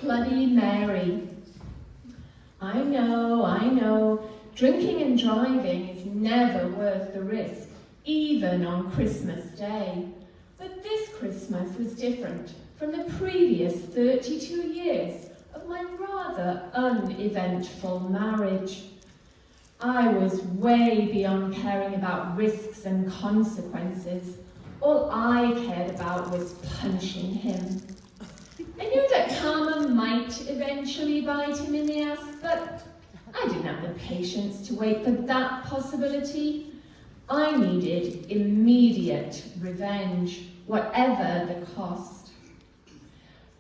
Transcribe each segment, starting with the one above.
Bloody Mary. I know, drinking and driving is never worth the risk, even on Christmas Day. But this Christmas was different from the previous 32 years of my rather uneventful marriage. I was way beyond caring about risks and consequences. All I cared about was punishing him. I knew that karma might eventually bite him in the ass, but I didn't have the patience to wait for that possibility. I needed immediate revenge, whatever the cost.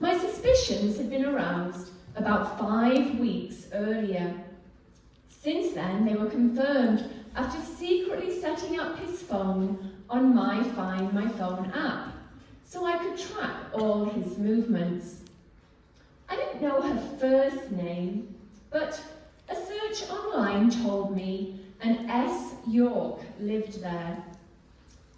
My suspicions had been aroused about 5 weeks earlier. Since then, they were confirmed after secretly setting up his phone on my Find My Phone app, so I could track all his movements. I didn't know her first name, but a search online told me an S. York lived there.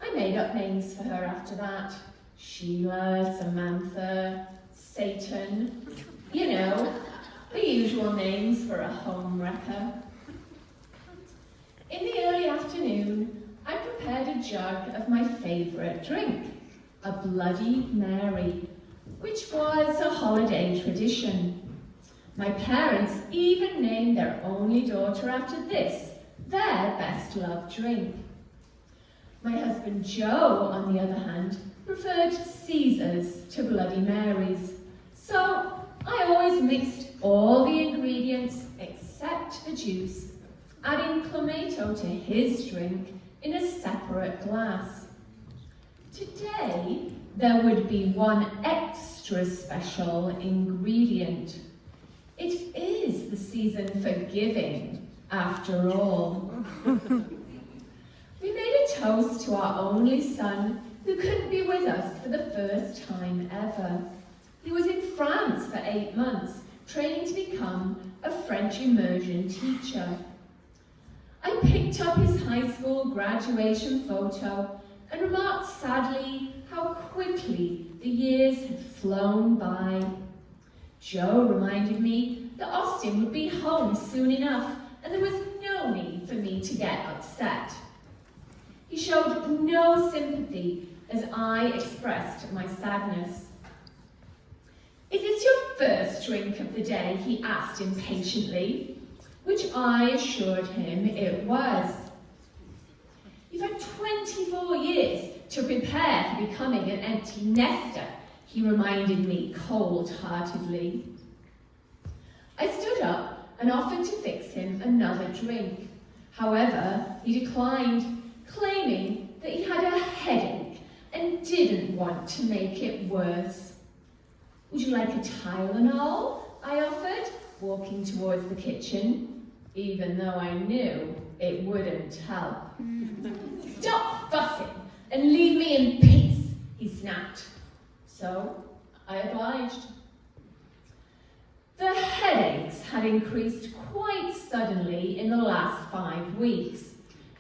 I made up names for her after that. Sheila, Samantha, Satan. You know, the usual names for a home wrecker. In the early afternoon, I prepared a jug of my favourite drink, a Bloody Mary, which was a holiday tradition. My parents even named their only daughter after this, their best-loved drink. My husband Joe, on the other hand, preferred Caesars to Bloody Marys, so I always mixed all the ingredients except the juice, adding clamato to his drink in a separate glass. Today, there would be one extra special ingredient. It is the season for giving, after all. We made a toast to our only son, who couldn't be with us for the first time ever. He was in France for 8 months, training to become a French immersion teacher. I picked up his high school graduation photo and remarked sadly how quickly the years had flown by. Joe reminded me that Austin would be home soon enough and there was no need for me to get upset. He showed no sympathy as I expressed my sadness. "Is this your first drink of the day?" he asked impatiently, which I assured him it was. "You've had 24 years to prepare for becoming an empty nester," he reminded me cold-heartedly. I stood up and offered to fix him another drink. However, he declined, claiming that he had a headache and didn't want to make it worse. "Would you like a Tylenol?" I offered, walking towards the kitchen, even though I knew it wouldn't help. "Stop fussing and leave me in peace," he snapped. So I obliged. The headaches had increased quite suddenly in the last 5 weeks,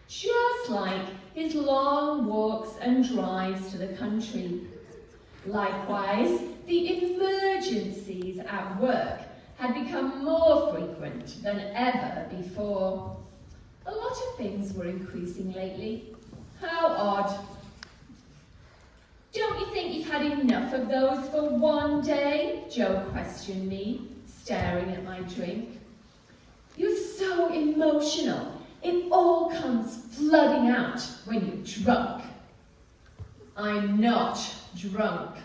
just like his long walks and drives to the country. Likewise, the emergencies at work had become more frequent than ever before. A lot of things were increasing lately. How odd. "Don't you think you've had enough of those for one day?" Joe questioned me, staring at my drink. "You're so emotional. It all comes flooding out when you're drunk." "I'm not drunk.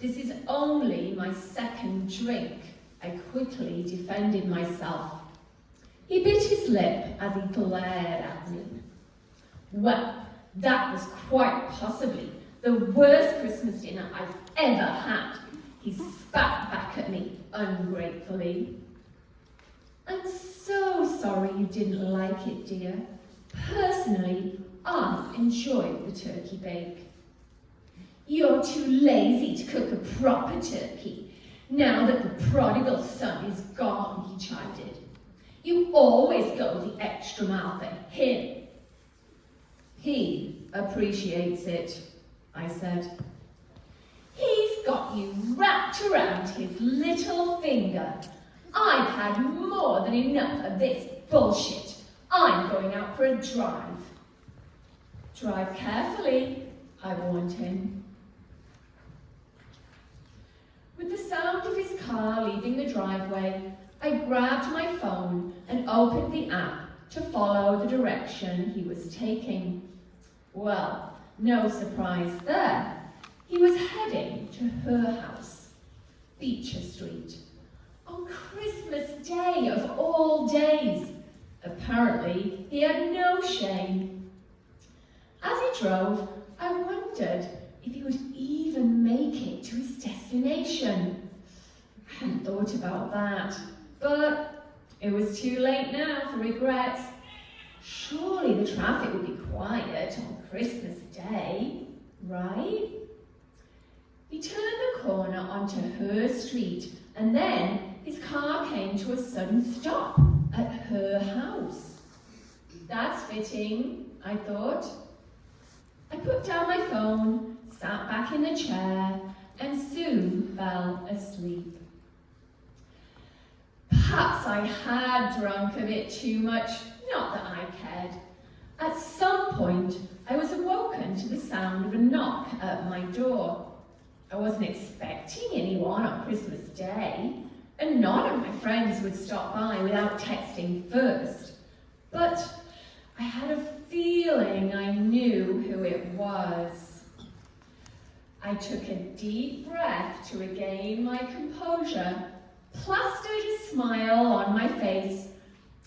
This is only my second drink," I quickly defended myself. He bit his lip as he glared at me. "Well, that was quite possibly the worst Christmas dinner I've ever had," he spat back at me ungratefully. "I'm so sorry you didn't like it, dear. Personally, I enjoyed the turkey bake." "You're too lazy to cook a proper turkey, now that the prodigal son is gone," he chided. "You always go the extra mile for him." "He appreciates it," I said. "He's got got you wrapped around his little finger. I've had more than enough of this bullshit. I'm going out for a drive. Drive carefully, I warned him. With the sound of his car leaving the driveway, I grabbed my phone and opened the app to follow the direction he was taking. Well, no surprise there. He was heading to her house, Beecher Street, on Christmas Day of all days. Apparently, he had no shame. As he drove, I wondered if he would even make it to his destination. I hadn't thought about that, but it was too late now for regrets. Surely the traffic would be quiet on Christmas Day, right? He turned the corner onto her street, and then his car came to a sudden stop at her house. That's fitting, I thought. I put down my phone, sat back in the chair, and soon fell asleep. Perhaps I had drunk a bit too much, not that I cared. At some point, I was awoken to the sound of a knock at my door. I wasn't expecting anyone on Christmas Day, and none of my friends would stop by without texting first. But I had a feeling I knew who it was. I took a deep breath to regain my composure, plastered a smile on my face,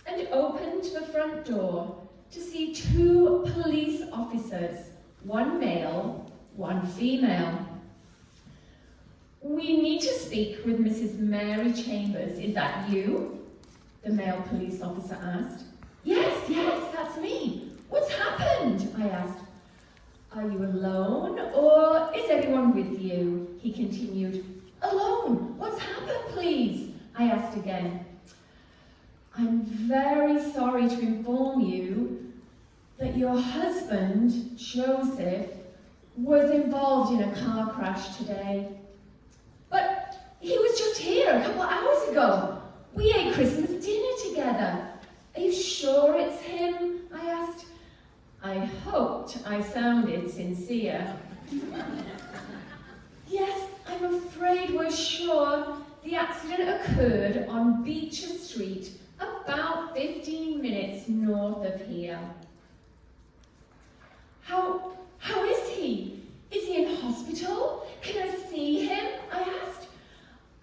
and opened the front door to see 2 police officers, one male, one female. "We need to speak with Mrs. Mary Chambers. Is that you?" the male police officer asked. Yes, that's me. What's happened?" I asked. "Are you alone, or is everyone with you?" he continued. "Alone. What's happened, please?" I asked again. "I'm very sorry to inform you that your husband, Joseph, was involved in a car crash today. But he was just here a couple hours ago. We ate Christmas dinner together. Are you sure it's him?" I asked. I hoped I sounded sincere. "Yes, I'm afraid we're sure. The accident occurred on Beecher Street, about 15 minutes north of here." How is he? Is he in hospital? Can I see him?" I asked.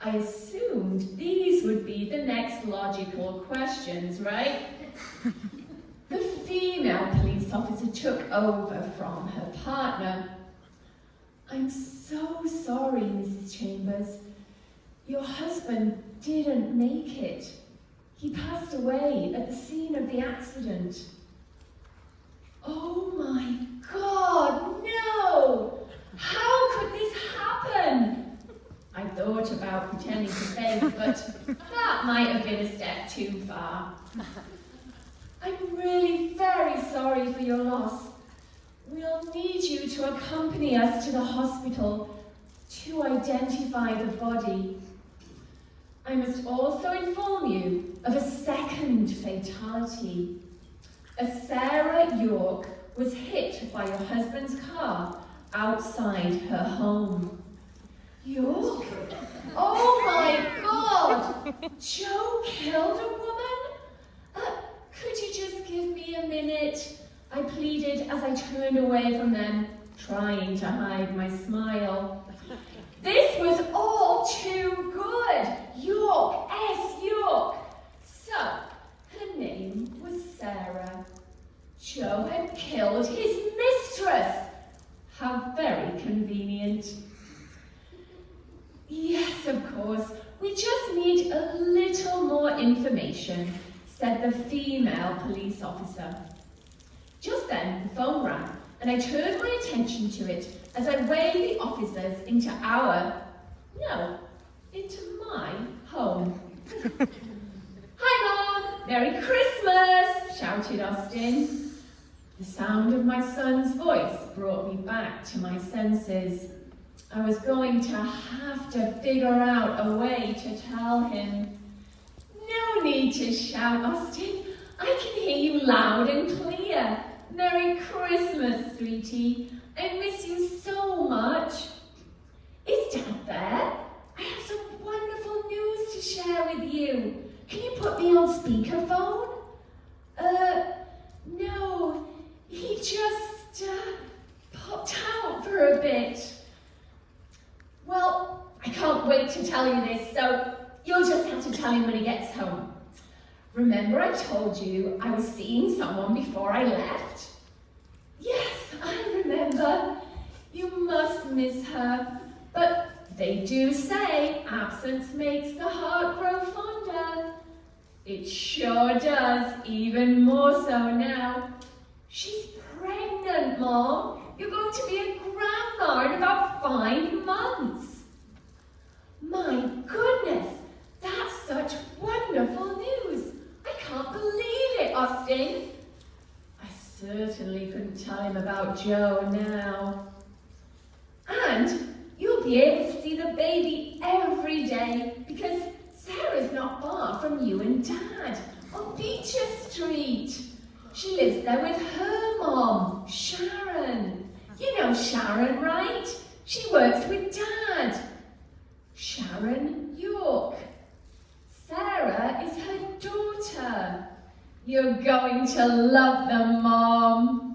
I assumed these would be the next logical questions, right? The female police officer took over from her partner. "I'm so sorry, Mrs. Chambers. Your husband didn't make it. He passed away at the scene of the accident." "Oh my God, no! How could this happen?" I thought about pretending to faint, but that might have been a step too far. "I'm really very sorry for your loss. We'll need you to accompany us to the hospital to identify the body. I must also inform you of a second fatality. A Sarah York was hit by your husband's car outside her home." "York? Oh my God! Joe killed a woman? Could you just give me a minute?" I pleaded as I turned away from them, trying to hide my smile. This was all too good. York, S. York. So, her name was Sarah. Joe had killed his mistress. How very convenient. "Yes, of course. We just need a little more information," said the female police officer. Just then, the phone rang, and I turned my attention to it as I waved the officers into my home. "Hi, Mom! Merry Christmas!" shouted Austin. The sound of my son's voice brought me back to my senses. I was going to have to figure out a way to tell him. No need to shout, Austin. I can hear you loud and clear. Merry Christmas, sweetie. I miss you so much. Is Dad there? I have some wonderful news to share with you. Can you put me on speakerphone? No. He just, popped out for a bit. Well, I can't wait to tell you this, so you'll just have to tell him when he gets home. Remember I told you I was seeing someone before I left? Yes, I remember. You must miss her. But they do say absence makes the heart grow fonder. It sure does, even more so now. She's pregnant, Mom. You're going to be a grandma in about 5 months. My goodness, that's such wonderful news. I can't believe it, Austin. I certainly couldn't tell him about Joe now. And you'll be able to see the baby every day because Sarah's not far from you and Dad on Beecher Street. She lives there with her mom, Sharon. You know Sharon, right? She works with Dad. Sharon York. Sarah is her daughter. You're going to love them, Mom.